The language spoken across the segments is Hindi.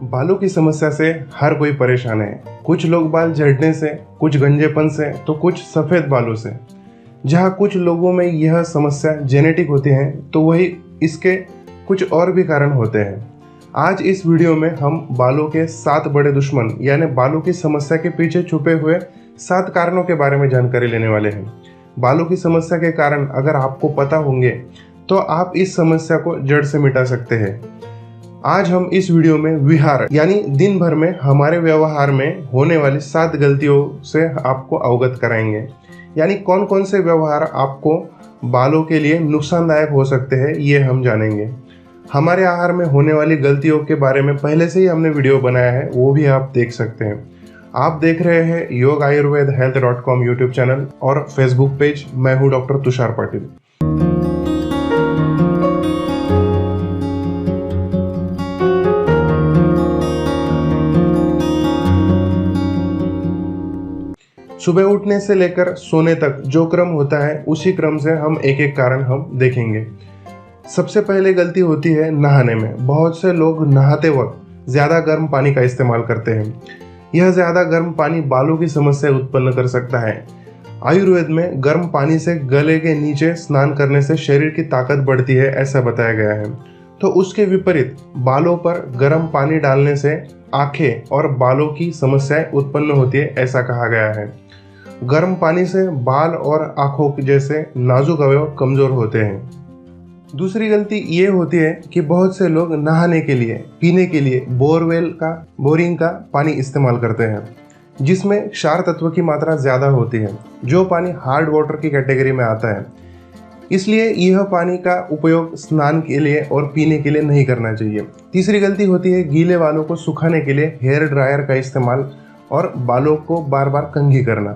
बालों की समस्या से हर कोई परेशान है। कुछ लोग बाल झड़ने से, कुछ गंजेपन से, तो कुछ सफ़ेद बालों से। जहाँ कुछ लोगों में यह समस्या जेनेटिक होती है, तो वही इसके कुछ और भी कारण होते हैं। आज इस वीडियो में हम बालों के 7 बड़े दुश्मन यानी बालों की समस्या के पीछे छुपे हुए 7 कारणों के बारे में जानकारी लेने वाले हैं। बालों की समस्या के कारण अगर आपको पता होंगे तो आप इस समस्या को जड़ से मिटा सकते हैं। आज हम इस वीडियो में विहार यानी दिन भर में हमारे व्यवहार में होने वाली 7 गलतियों से आपको अवगत कराएंगे। यानी कौन कौन से व्यवहार आपको बालों के लिए नुकसानदायक हो सकते हैं, ये हम जानेंगे। हमारे आहार में होने वाली गलतियों के बारे में पहले से ही हमने वीडियो बनाया है, वो भी आप देख सकते हैं। आप देख रहे हैं योग आयुर्वेद health.com यूट्यूब चैनल और फेसबुक पेज। मैं हूँ डॉक्टर तुषार पाटिल। सुबह उठने से लेकर सोने तक जो क्रम होता है, उसी क्रम से हम एक एक कारण हम देखेंगे। सबसे पहले गलती होती है नहाने में। बहुत से लोग नहाते वक्त ज़्यादा गर्म पानी का इस्तेमाल करते हैं। यह ज़्यादा गर्म पानी बालों की समस्या उत्पन्न कर सकता है। आयुर्वेद में गर्म पानी से गले के नीचे स्नान करने से शरीर की ताकत बढ़ती है, ऐसा बताया गया है। तो उसके विपरीत बालों पर गर्म पानी डालने से आंखें और बालों की समस्याएं उत्पन्न होती है, ऐसा कहा गया है। गर्म पानी से बाल और आंखों जैसे नाजुक अवयव कमजोर होते हैं। दूसरी गलती ये होती है कि बहुत से लोग नहाने के लिए, पीने के लिए बोरिंग का पानी इस्तेमाल करते हैं, जिसमें क्षार तत्व की मात्रा ज़्यादा होती है, जो पानी हार्ड वाटर की कैटेगरी में आता है। इसलिए यह पानी का उपयोग स्नान के लिए और पीने के लिए नहीं करना चाहिए। तीसरी गलती होती है गीले बालों को सुखाने के लिए हेयर ड्रायर का इस्तेमाल और बालों को बार बार कंघी करना।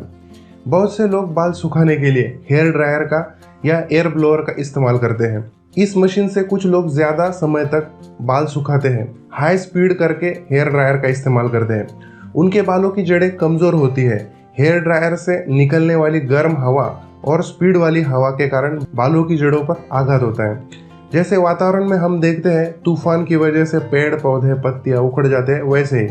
बहुत से लोग बाल सुखाने के लिए हेयर ड्रायर का या एयर ब्लोअर का इस्तेमाल करते हैं। इस मशीन से कुछ लोग ज़्यादा समय तक बाल सुखाते हैं, हाई स्पीड करके हेयर ड्रायर का इस्तेमाल करते हैं। उनके बालों की जड़ें कमज़ोर होती है। हेयर ड्रायर से निकलने वाली गर्म हवा और स्पीड वाली हवा के कारण बालों की जड़ों पर आघात होता है। जैसे वातावरण में हम देखते हैं तूफान की वजह से पेड़ पौधे पत्तियाँ उखड़ जाते हैं, वैसे ही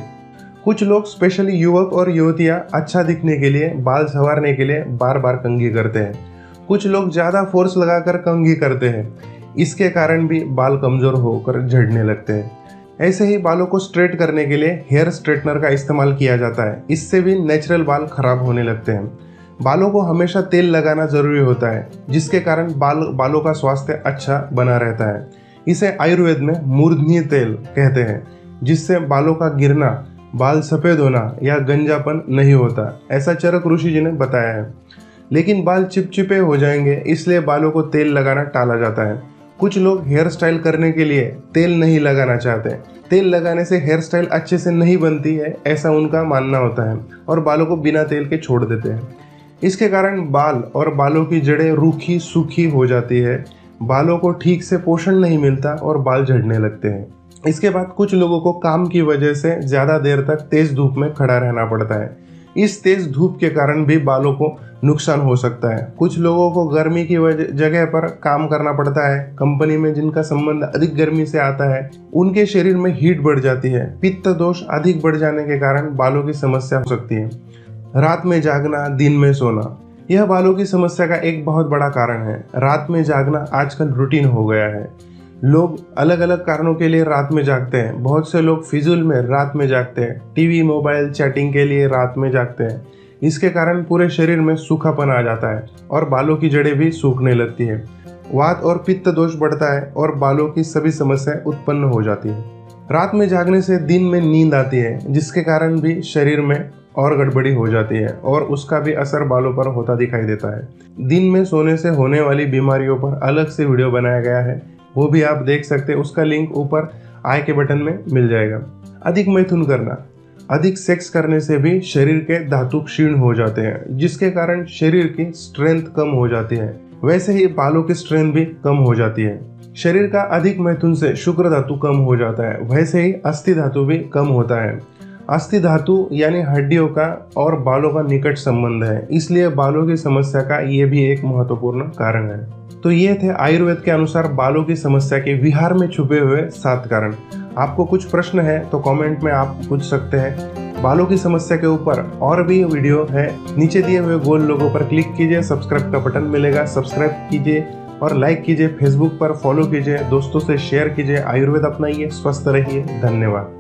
कुछ लोग स्पेशली युवक और युवतियाँ अच्छा दिखने के लिए, बाल संवारने के लिए बार बार कंघी करते हैं। कुछ लोग ज़्यादा फोर्स लगाकर कंघी करते हैं, इसके कारण भी बाल कमज़ोर होकर झड़ने लगते हैं। ऐसे ही बालों को स्ट्रेट करने के लिए हेयर स्ट्रेटनर का इस्तेमाल किया जाता है। इससे भी नेचुरल बाल खराब होने लगते हैं। बालों को हमेशा तेल लगाना ज़रूरी होता है, जिसके कारण बालों का स्वास्थ्य अच्छा बना रहता है। इसे आयुर्वेद में मूर्धन्य तेल कहते हैं, जिससे बालों का गिरना, बाल सफ़ेद होना या गंजापन नहीं होता, ऐसा चरक ऋषि जी ने बताया है। लेकिन बाल चिपचिपे हो जाएंगे, इसलिए बालों को तेल लगाना टाला जाता है। कुछ लोग हेयर स्टाइल करने के लिए तेल नहीं लगाना चाहते। तेल लगाने से हेयर स्टाइल अच्छे से नहीं बनती है, ऐसा उनका मानना होता है, और बालों को बिना तेल के छोड़ देते हैं। इसके कारण बाल और बालों की जड़ें रूखी सूखी हो जाती है, बालों को ठीक से पोषण नहीं मिलता और बाल झड़ने लगते हैं। इसके बाद कुछ लोगों को काम की वजह से ज़्यादा देर तक तेज़ धूप में खड़ा रहना पड़ता है। इस तेज़ धूप के कारण भी बालों को नुकसान हो सकता है। कुछ लोगों को गर्मी की जगह पर काम करना पड़ता है। कंपनी में जिनका संबंध अधिक गर्मी से आता है, उनके शरीर में हीट बढ़ जाती है। पित्त दोष अधिक बढ़ जाने के कारण बालों की समस्या हो सकती है। रात में जागना, दिन में सोना, यह बालों की समस्या का एक बहुत बड़ा कारण है। रात में जागना आजकल रूटीन हो गया है। लोग अलग अलग कारणों के लिए रात में जागते हैं। बहुत से लोग फिजूल में रात में जागते हैं, टीवी मोबाइल चैटिंग के लिए रात में जागते हैं। इसके कारण पूरे शरीर में सूखापन आ जाता है और बालों की जड़ें भी सूखने लगती है। वात और पित्त दोष बढ़ता है और बालों की सभी समस्याएं उत्पन्न हो जाती है। रात में जागने से दिन में नींद आती है, जिसके कारण भी शरीर में और गड़बड़ी हो जाती है और उसका भी असर बालों पर होता दिखाई देता है। दिन में सोने से होने वाली बीमारियों पर अलग से वीडियो बनाया गया है, वो भी आप देख सकते हैं। उसका लिंक ऊपर आई के बटन में मिल जाएगा। अधिक मैथुन करना, अधिक सेक्स करने से भी शरीर के धातु क्षीण हो जाते हैं, जिसके कारण शरीर की स्ट्रेंथ कम हो जाती है। वैसे ही बालों की स्ट्रेंथ भी कम हो जाती है। शरीर का अधिक मैथुन से शुक्र धातु कम हो जाता है, वैसे ही अस्थि धातु भी कम होता है। अस्थि धातु यानी हड्डियों का और बालों का निकट संबंध है, इसलिए बालों की समस्या का ये भी एक महत्वपूर्ण कारण है। तो ये थे आयुर्वेद के अनुसार बालों की समस्या के विहार में छुपे हुए 7 कारण। आपको कुछ प्रश्न है तो कमेंट में आप पूछ सकते हैं। बालों की समस्या के ऊपर और भी वीडियो है, नीचे दिए हुए गोल लोगो पर क्लिक कीजिए, सब्सक्राइब का बटन मिलेगा, सब्सक्राइब कीजिए और लाइक कीजिए। फेसबुक पर फॉलो कीजिए, दोस्तों से शेयर कीजिए। आयुर्वेद अपनाइए, स्वस्थ रहिए। धन्यवाद।